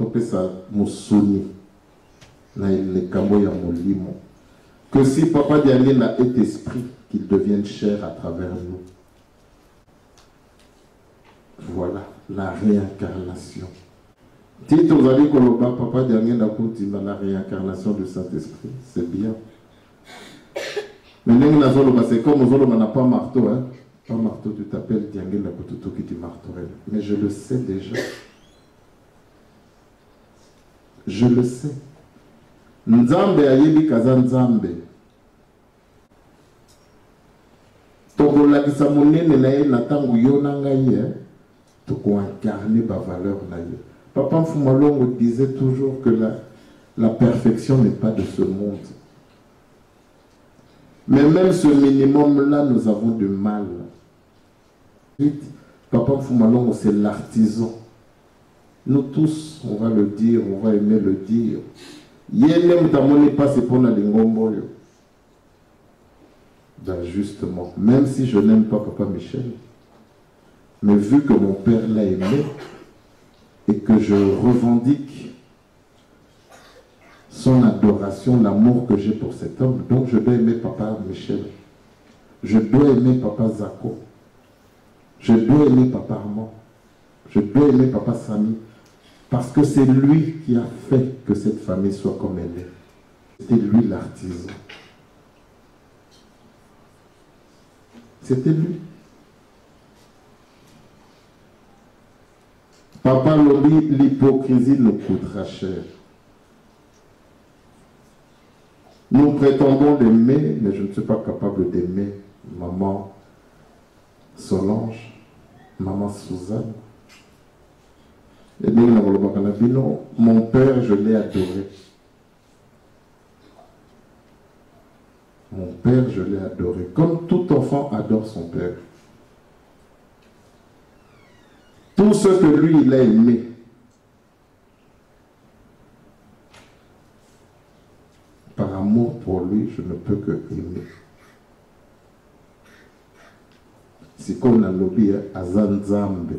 topesa musuni na le kambo ya molimo. Que si Papa Diangela est esprit, qu'il devienne chair à travers nous. Voilà la réincarnation. Tito Zali Koloba, Papa Diangela continue la réincarnation du Saint-Esprit. C'est bien. Mais c'est comme on n'a pas marteau. Hein? Pas marteau, tu t'appelles Diangela Kotuto qui te marterait. Mais je le sais déjà. Je le sais. Nzambe ayebi kaza Nzambe. Tokolakisa monene na ye na tango yo na ngai, toko incarner ba valeur na ye. Papa Mfumalongo disait toujours que la perfection n'est pas de ce monde. Mais même ce minimum-là, nous avons du mal. Papa Mfumalongo, c'est l'artisan. Nous tous, on va le dire, on va aimer le dire. Yéné Moutamoni passe pour la lingomboyo. Ben justement, même si je n'aime pas Papa Michel, mais vu que mon père l'a aimé et que je revendique son adoration, l'amour que j'ai pour cet homme, donc je dois aimer Papa Michel, je dois aimer Papa Zako, je dois aimer Papa Armand, je dois aimer Papa Samy, parce que c'est lui qui a fait que cette famille soit comme elle est. C'était lui l'artisan. C'était lui. Papa Lobi, l'hypocrisie nous coûtera cher. Nous prétendons l'aimer, mais je ne suis pas capable d'aimer maman Solange, maman Suzanne. Et bien, mon père, je l'ai adoré. Mon père, je l'ai adoré. Comme tout enfant adore son père. Tout ce que lui, il a aimé. Par amour pour lui, je ne peux que aimer. C'est qu'on a lobby à Zanzambe.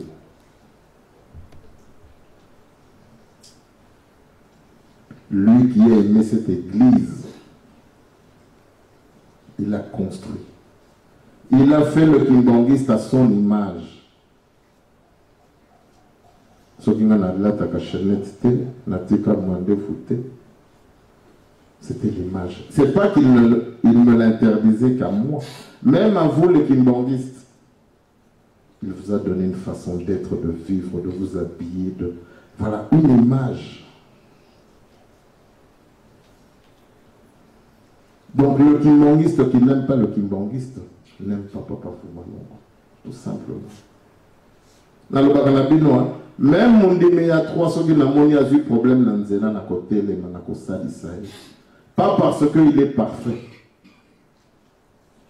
Lui qui a aimé cette église, il l'a construit. Il a fait le Kimbangiste à son image. C'était l'image. C'est pas qu'il me l'interdisait qu'à moi. Même à vous, les Kimbangistes, il vous a donné une façon d'être, de vivre, de vous habiller, de... Voilà, une image. Donc le Kimbangiste qui n'aime pas le Kimbangiste, n'aime pas Papa Mfumalongo. Tout simplement. Dans le Bakanabino, même mon il y a 300 qui n'ont eu problème dans Nzela, na côté, les Manakosa d'Israël. Pas parce qu'il est parfait,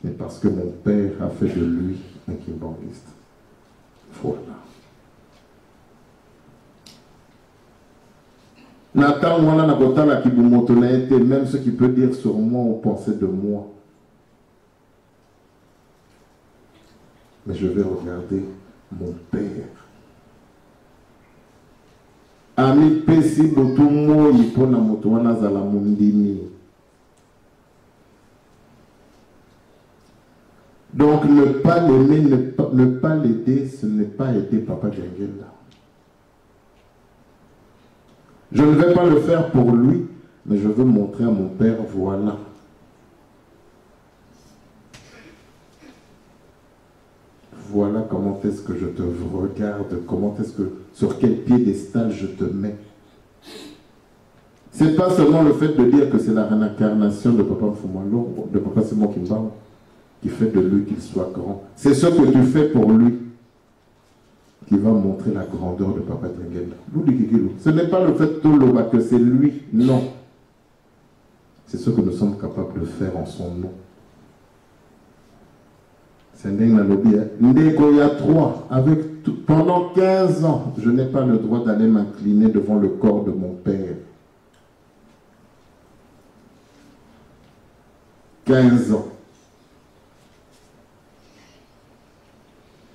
mais parce que mon père a fait de lui un Kimbangiste. Voilà. Nathan, on a la Kibumotonaïté, même ce qu'il peut dire sur moi ou penser de moi. Mais je vais regarder mon père. Ami Pessi Botumo Yipona Motoana Zalamundini. Donc ne pas l'aimer, ne pas l'aider, ce n'est pas aider Papa Diangela. Je ne vais pas le faire pour lui, mais je veux montrer à mon père, voilà. Voilà comment est-ce que je te regarde, comment est-ce que, sur quel piédestal je te mets. C'est pas seulement le fait de dire que c'est la réincarnation de Papa Mfumalongo, de Papa Simon Kimbangu, qui fait de lui qu'il soit grand. C'est ce que tu fais pour lui qui va montrer la grandeur de Papa Diangela. Ce n'est pas le fait de que c'est lui, non. C'est ce que nous sommes capables de faire en son nom. C'est Ndeko, il y a 3. Pendant 15 ans, je n'ai pas le droit d'aller m'incliner devant le corps de mon père. 15 ans.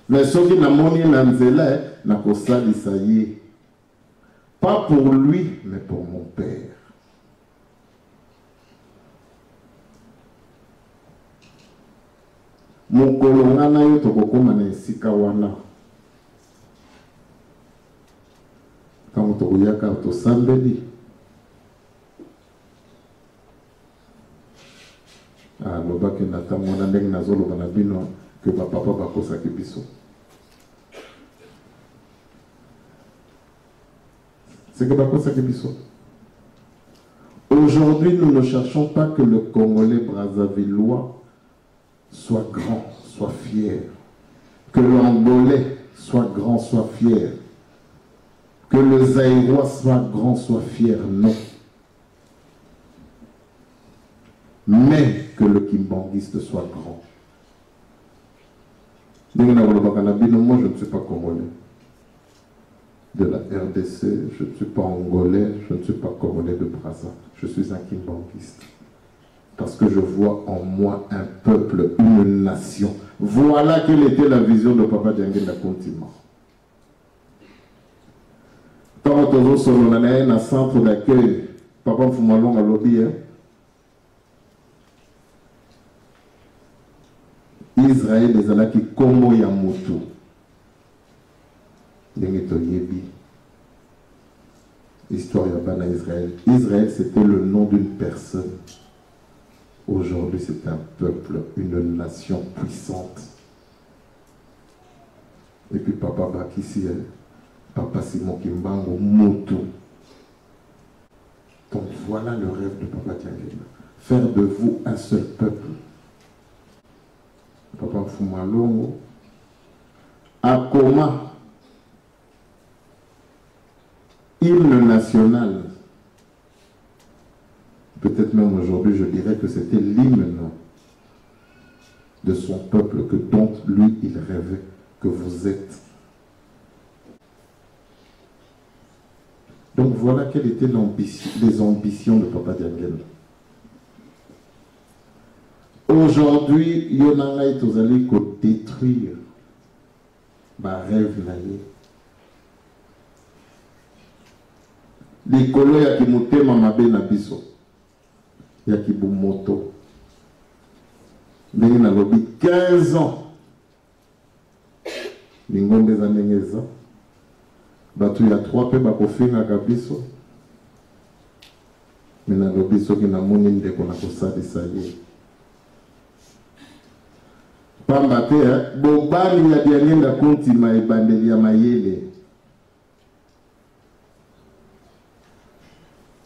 Mais ce qui n'a pas monté dans Nzela, n'a pas ça. Pas pour lui, mais pour mon Père. Mon kolongana yo tokokoma na esika wana. Quand tokoyaka tosambeli. Ah, lobaki nata mwana ndenge nazoloba na bino que papa bakosaki biso. C'est que bakosaki biso. Aujourd'hui, nous ne cherchons pas que le Congolais brazzavillois soit grand, soit fier. Que l'Angolais soit grand, soit fier. Que le Zaïrois soit grand, soit fier. Non. Mais que le Kimbanguiste soit grand. Moi, je ne suis pas Congolais. De la RDC, je ne suis pas Angolais, je ne suis pas Congolais de Brazza. Je suis un Kimbanguiste. Parce que je vois en moi un peuple, une nation. Voilà quelle était la vision de Papa Dianguinda Kontima. Quand on est sur le centre d'accueil, Papa Foumalong a lobby, Israël les alaki Kongo ya Motu. Histoire ya Israël. Israël, c'était le nom d'une personne. Aujourd'hui, c'est un peuple, une nation puissante. Et puis Papa Bakissi, Papa Simon Kimbangu, Motu. Donc voilà le rêve de Papa Dianguinda. Faire de vous un seul peuple. Papa Fumalongo, Akoma, hymne national. Peut-être même aujourd'hui, je dirais que c'était l'hymne de son peuple que dont lui, il rêvait que vous êtes. Donc voilà quelles étaient les ambitions de Papa Dianguinda. Aujourd'hui, Yonanga est aux allées pour détruire ma rêve naïe. Les colons ya kimote mamabe na biso. Ya kibumoto. Ndenge na lobi 15 ans. Lingombe za ndengeza. Batu ya 3 pe bakofinga kabiso. Mena lobi soki na moni ndeko na kosalisa ye. Pamba te, bobali ya Dianguinda Kontima ebandeli ya mayele.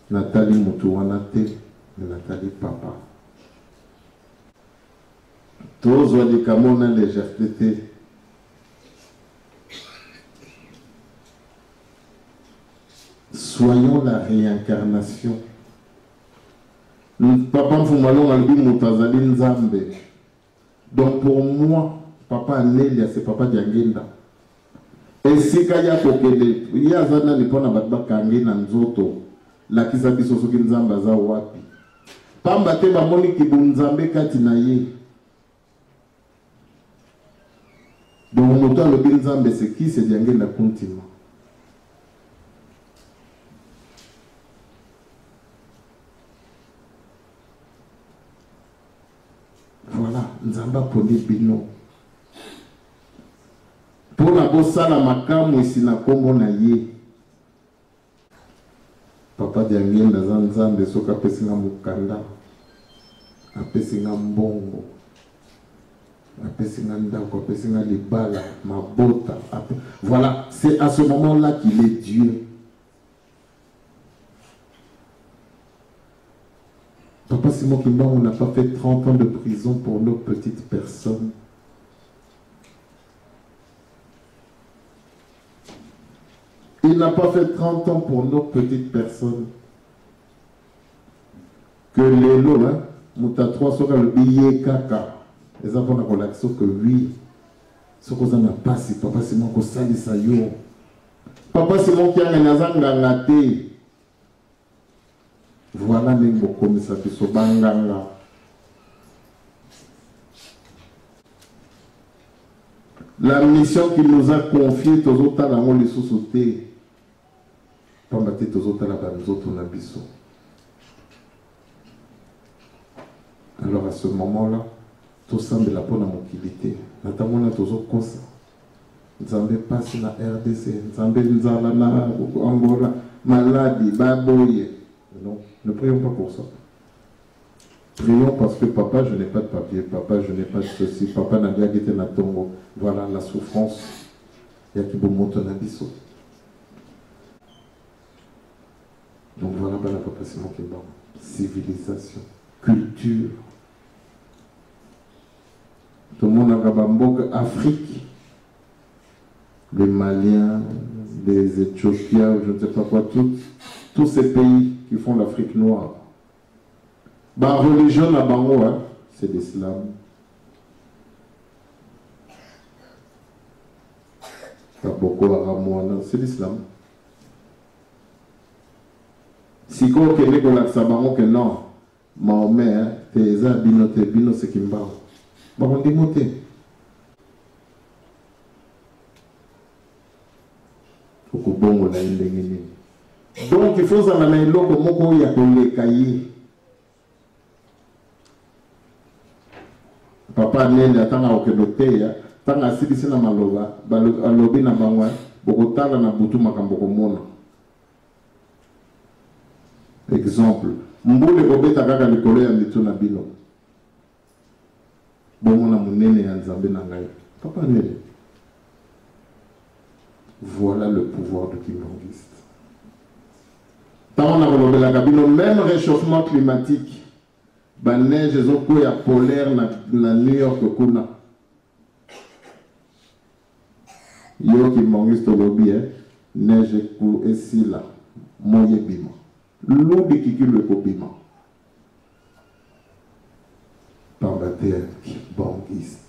Nathalie mutu wana te, Nathalie papa. Tozwa likamo na légèreté te. Soyons la réincarnation. Papa Mfumalong albi mutazali nzambe. Donc pour moi, Papa Nelia, c'est Papa Dianguinda. Et si Kaya Kokele, il y a Zana Nipona Batba Kangi Nanzoto, la Kisabiso Sokinzamba za wapi. Pamba te bamoni kibunzambe kati na ye. Donc moto le binzambe c'est qui? C'est Dianguinda Kontima. Voilà, Nzamba poni bino. Pour la bossa la makamu ici na Kongo na ye. Papa Dianguinda Nzambe soka pesinga mukanda. Apesinga mbongo. Apesinga ndako, apesinga libala, mabota. Voilà, c'est à ce moment-là qu'il est Dieu. Papa Simon Kimbangu n'a pas fait 30 ans de prison pour nos petites personnes. Il n'a pas fait 30 ans pour nos petites personnes. Que les lots, hein, Mouta 3 sur le billet kaka. Les enfants n'ont pas l'action que oui. Ce qu'on n'a pas, si Papa Simon ko sali sa yo. Papa Simon qui a un azanga ngate. Voilà les mots comme ça qui sont banganga. La mission qu'il nous a confiée, tous autres dans les sous-sautés. Pambate tozota la banzoto na biso. Alors à ce moment-là, tout semble la bonne mobilité. Notamment tozo kosa. Nzambe passe na RDC, Nzambe nzala na Angola, maladie, baboye. Non, ne prions pas pour ça. Prions parce que papa, je n'ai pas de papier, papa, je n'ai pas de ceci, papa n'a pas été na tongo. Voilà la souffrance. Il y a qui monte na biso. Donc voilà, la papa, c'est mon qui bon. Civilisation, culture. Tout le monde a Bambogue, Afrique. Les Maliens, les Éthiopiens, je ne sais pas quoi, tous ces pays qui font l'Afrique noire. La religion à Bango, hein, c'est l'islam. Boko Haram, c'est l'islam. Si vous avez que non, Mahomet, Teza, Bino, c'est Kimba. On dit moté. Donc il faut savoir que moko ya kolekayi. Papa nene atanga okedoteya, tanga sidisi na maloba, alobi na bangwa, bokotala na butu makambo komona. Exemple, mbule kobeta kaka likolo ya mitu na bino. Bomona munene ya Nzambe na ngai. Papa nene. Voilà le pouvoir de Kimbangiste. Tant on a le même réchauffement climatique, la neige est polaire na New York kuna. Yo Kimbangiste lobby, neige est ici là, moye bima. L'oubli qui le kobima. Par la terre Kimbangiste.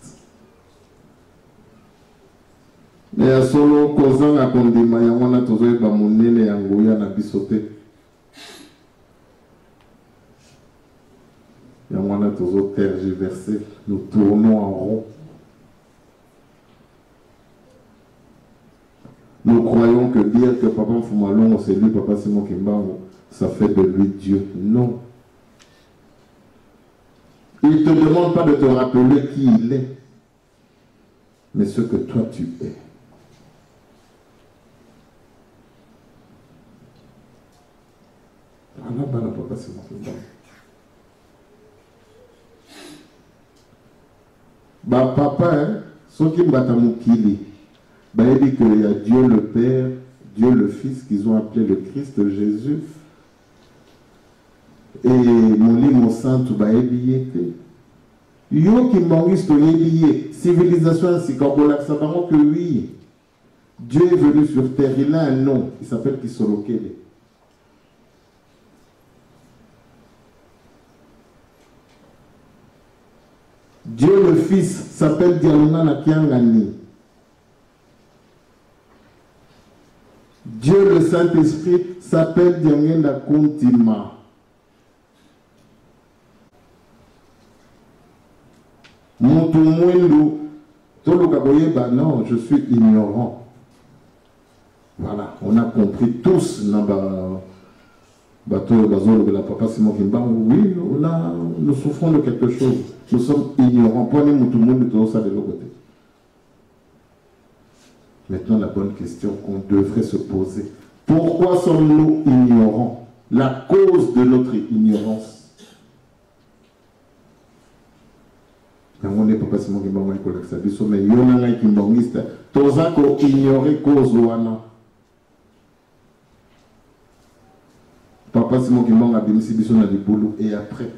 Mais à solo causant à condima yamona tozo ba monene yangoya na bisote. Yamona tozo tergiversé, nous tournons en rond. Nous croyons que dire que papa Mfumalongo c'est lui, papa Simon Kimbango, ça fait de lui Dieu. Non. Il ne te demande pas de te rappeler qui il est, mais ce que toi tu es. Bah papa, ceux qui m'ont mukili, bah il dit qu'il y a Dieu le Père, Dieu le Fils qu'ils ont appelé le Christ Jésus, et mon lit saint bah il y était. Yo qui m'engage to lié, civilisation ainsi qu'on que oui, Dieu est venu sur terre, il a un nom, il s'appelle Kisolokele. Dieu le Fils s'appelle Dialona Nakiangani. Dieu le Saint-Esprit s'appelle Diangenda Kuntima. Moutoumouendou, Tolokaboyeba, non, je suis ignorant. Voilà, on a compris tous dans bateau de la papa Simon Kimbango, oui, nous souffrons de quelque chose. Nous sommes ignorants. Prenez tout le monde de ça de l'autre côté. Maintenant, la bonne question qu'on devrait se poser. Pourquoi sommes-nous ignorants? La cause de notre ignorance. On n'est pas Simon Kimbango avec ça. Mais il y a un Kimbangiste. Tous ça qu'on ignorait cause ouana. Papa Simon Kimbango a béni si biso na libulu et après.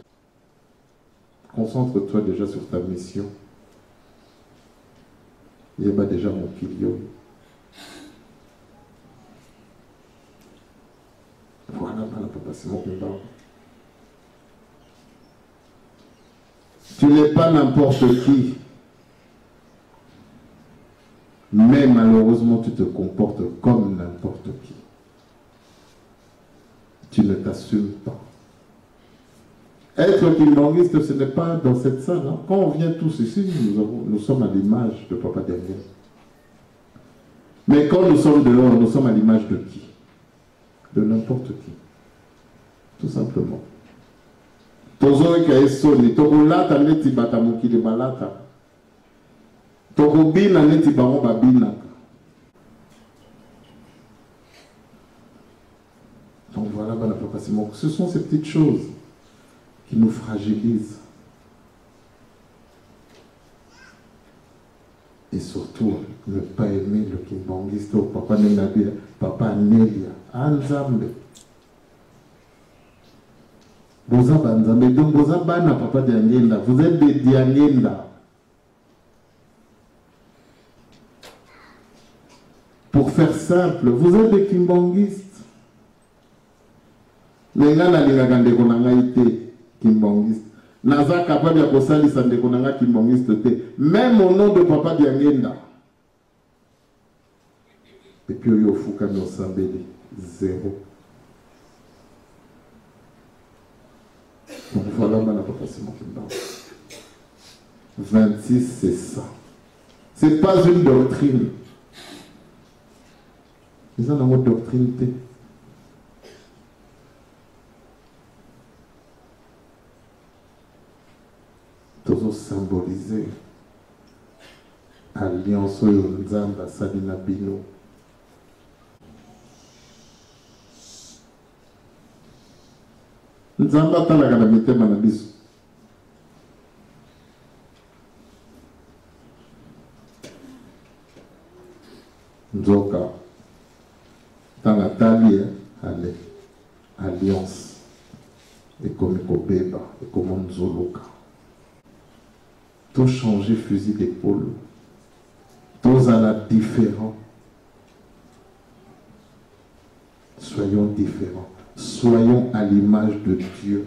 Concentre-toi déjà sur ta mission. Il y a déjà mon kilio. Voilà, papa Simon Kimbango. Tu n'es pas n'importe qui. Mais malheureusement, tu te comportes comme n'importe qui. Tu ne t'assumes pas. Être kimbangiste, ce n'est pas dans cette salle. Hein. Quand on vient tous ici, nous sommes à l'image de Papa Daniel. Mais quand nous sommes dehors, nous sommes à l'image de qui? de n'importe qui. Tout simplement. Tozo eka soni, tokolata neti bata mokili balata. Tokobina neti bango babinaka. Donc voilà, ce sont ces petites choses qui nous fragilisent. Et surtout, ne pas aimer le Kimbanguiste, papa Nenabia, papa Nelia, Anzambe. Boza Banzambe, donc Boza Bana, papa Diangenda, vous êtes des Diangenda. Pour faire simple, vous êtes des Kimbanguistes. Nenga na linga ndeko nanga ite Kimbanguiste. Naza capable de kosali sa ndeko nanga Kimbanguiste te. Même au nom de papa Diangenda. Et puis yo fuka no sambeli zéro. Donc voilà ma papa c'est mon Kimbangu. 26 c'est ça. C'est pas une doctrine. Ils ont une doctrine te. Toujours symboliser alliance oyo Nzambe asali na bino. Nzambe atalaka na mitema na biso. Nzoka tanga tali ale alliance ekomi kobeba ekomi nzoluka. Tout changer fusil d'épaule. Tous à la différent. Soyons différents. Soyons à l'image de Dieu.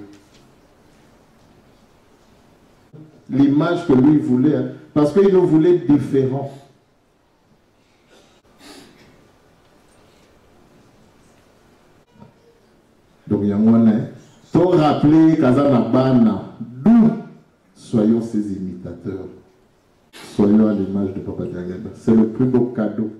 L'image que lui voulait, hein, parce qu'il nous voulait différents. Donc il y a moyen. Tout rappeler Kazana Bana. D'où soyons ses imitateurs. Soyons à l'image de Papa Diangenda. C'est le plus beau cadeau